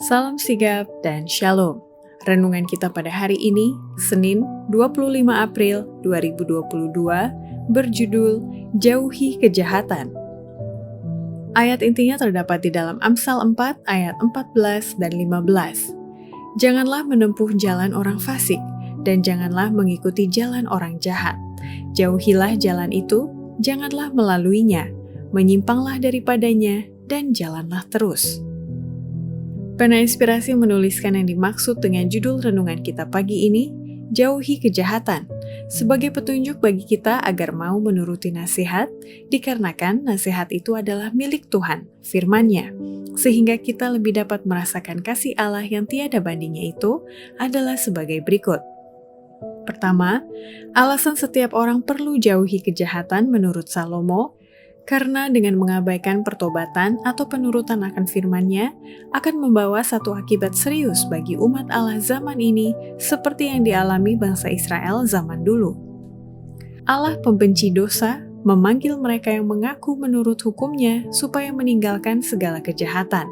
Salam sigap dan shalom. Renungan kita pada hari ini, Senin 25 April 2022, berjudul Jauhi Kejahatan. Ayat intinya terdapat di dalam Amsal 4 ayat 14 dan 15. Janganlah menempuh jalan orang fasik, dan janganlah mengikuti jalan orang jahat. Jauhilah jalan itu, janganlah melaluinya, menyimpanglah daripadanya, dan jalanlah terus. Pena Inspirasi menuliskan yang dimaksud dengan judul renungan kita pagi ini, Jauhi Kejahatan, sebagai petunjuk bagi kita agar mau menuruti nasihat, dikarenakan nasihat itu adalah milik Tuhan, firman-Nya, sehingga kita lebih dapat merasakan kasih Allah yang tiada bandingnya itu adalah sebagai berikut. Pertama, alasan setiap orang perlu jauhi kejahatan menurut Salomo, karena dengan mengabaikan pertobatan atau penurutan akan firman-Nya akan membawa satu akibat serius bagi umat Allah zaman ini seperti yang dialami bangsa Israel zaman dulu. Allah pembenci dosa memanggil mereka yang mengaku menurut hukum-Nya supaya meninggalkan segala kejahatan.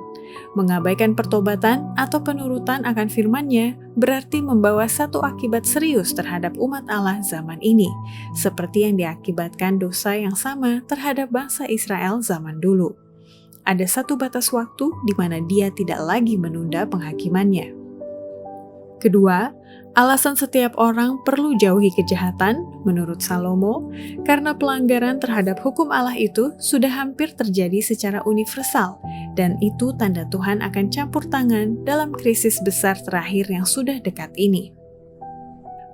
Mengabaikan pertobatan atau penurutan akan firman-Nya berarti membawa satu akibat serius terhadap umat Allah zaman ini, seperti yang diakibatkan dosa yang sama terhadap bangsa Israel zaman dulu. Ada satu batas waktu di mana Dia tidak lagi menunda penghakimannya. Kedua, alasan setiap orang perlu jauhi kejahatan, menurut Salomo, karena pelanggaran terhadap hukum Allah itu sudah hampir terjadi secara universal, dan itu tanda Tuhan akan campur tangan dalam krisis besar terakhir yang sudah dekat ini.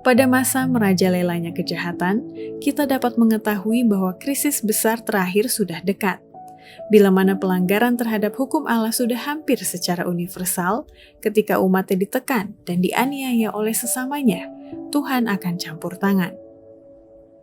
Pada masa merajalelanya kejahatan, kita dapat mengetahui bahwa krisis besar terakhir sudah dekat. Bila mana pelanggaran terhadap hukum Allah sudah hampir secara universal, ketika umatnya ditekan dan dianiaya oleh sesamanya, Tuhan akan campur tangan.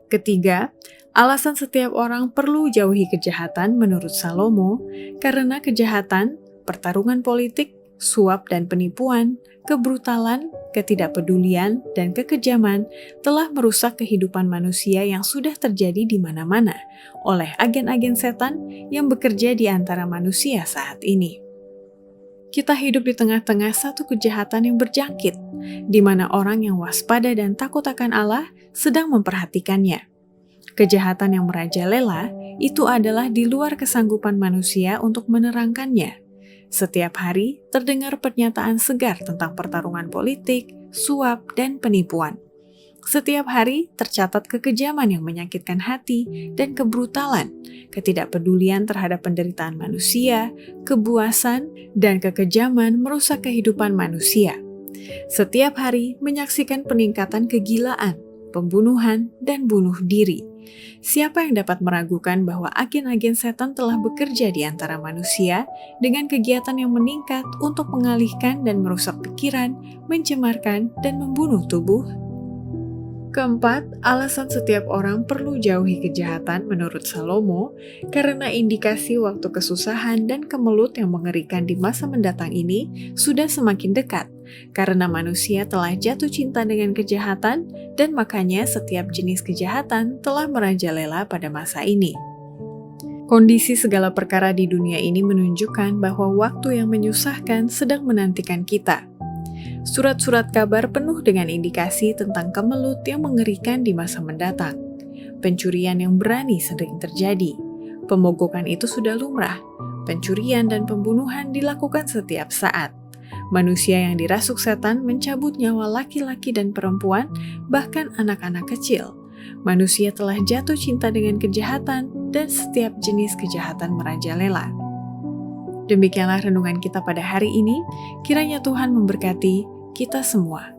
Ketiga, alasan setiap orang perlu jauhi kejahatan menurut Salomo, karena kejahatan, pertarungan politik, suap dan penipuan, kebrutalan, ketidakpedulian, dan kekejaman telah merusak kehidupan manusia yang sudah terjadi di mana-mana oleh agen-agen setan yang bekerja di antara manusia saat ini. Kita hidup di tengah-tengah satu kejahatan yang berjangkit, di mana orang yang waspada dan takut akan Allah sedang memperhatikannya. Kejahatan yang merajalela itu adalah di luar kesanggupan manusia untuk menerangkannya. Setiap hari terdengar pernyataan segar tentang pertarungan politik, suap, dan penipuan. Setiap hari tercatat kekejaman yang menyakitkan hati dan kebrutalan, ketidakpedulian terhadap penderitaan manusia, kebuasan, dan kekejaman merusak kehidupan manusia. Setiap hari menyaksikan peningkatan kegilaan, pembunuhan, dan bunuh diri. Siapa yang dapat meragukan bahwa agen-agen setan telah bekerja di antara manusia dengan kegiatan yang meningkat untuk mengalihkan dan merusak pikiran, mencemarkan, dan membunuh tubuh? Keempat, alasan setiap orang perlu jauhi kejahatan menurut Salomo karena indikasi waktu kesusahan dan kemelut yang mengerikan di masa mendatang ini sudah semakin dekat, karena manusia telah jatuh cinta dengan kejahatan dan makanya setiap jenis kejahatan telah merajalela pada masa ini. Kondisi segala perkara di dunia ini menunjukkan bahwa waktu yang menyusahkan sedang menantikan kita. Surat-surat kabar penuh dengan indikasi tentang kemelut yang mengerikan di masa mendatang. Pencurian yang berani sering terjadi. Pemogokan itu sudah lumrah. Pencurian dan pembunuhan dilakukan setiap saat. Manusia yang dirasuk setan mencabut nyawa laki-laki dan perempuan, bahkan anak-anak kecil. Manusia telah jatuh cinta dengan kejahatan dan setiap jenis kejahatan merajalela. Demikianlah renungan kita pada hari ini, kiranya Tuhan memberkati kita semua.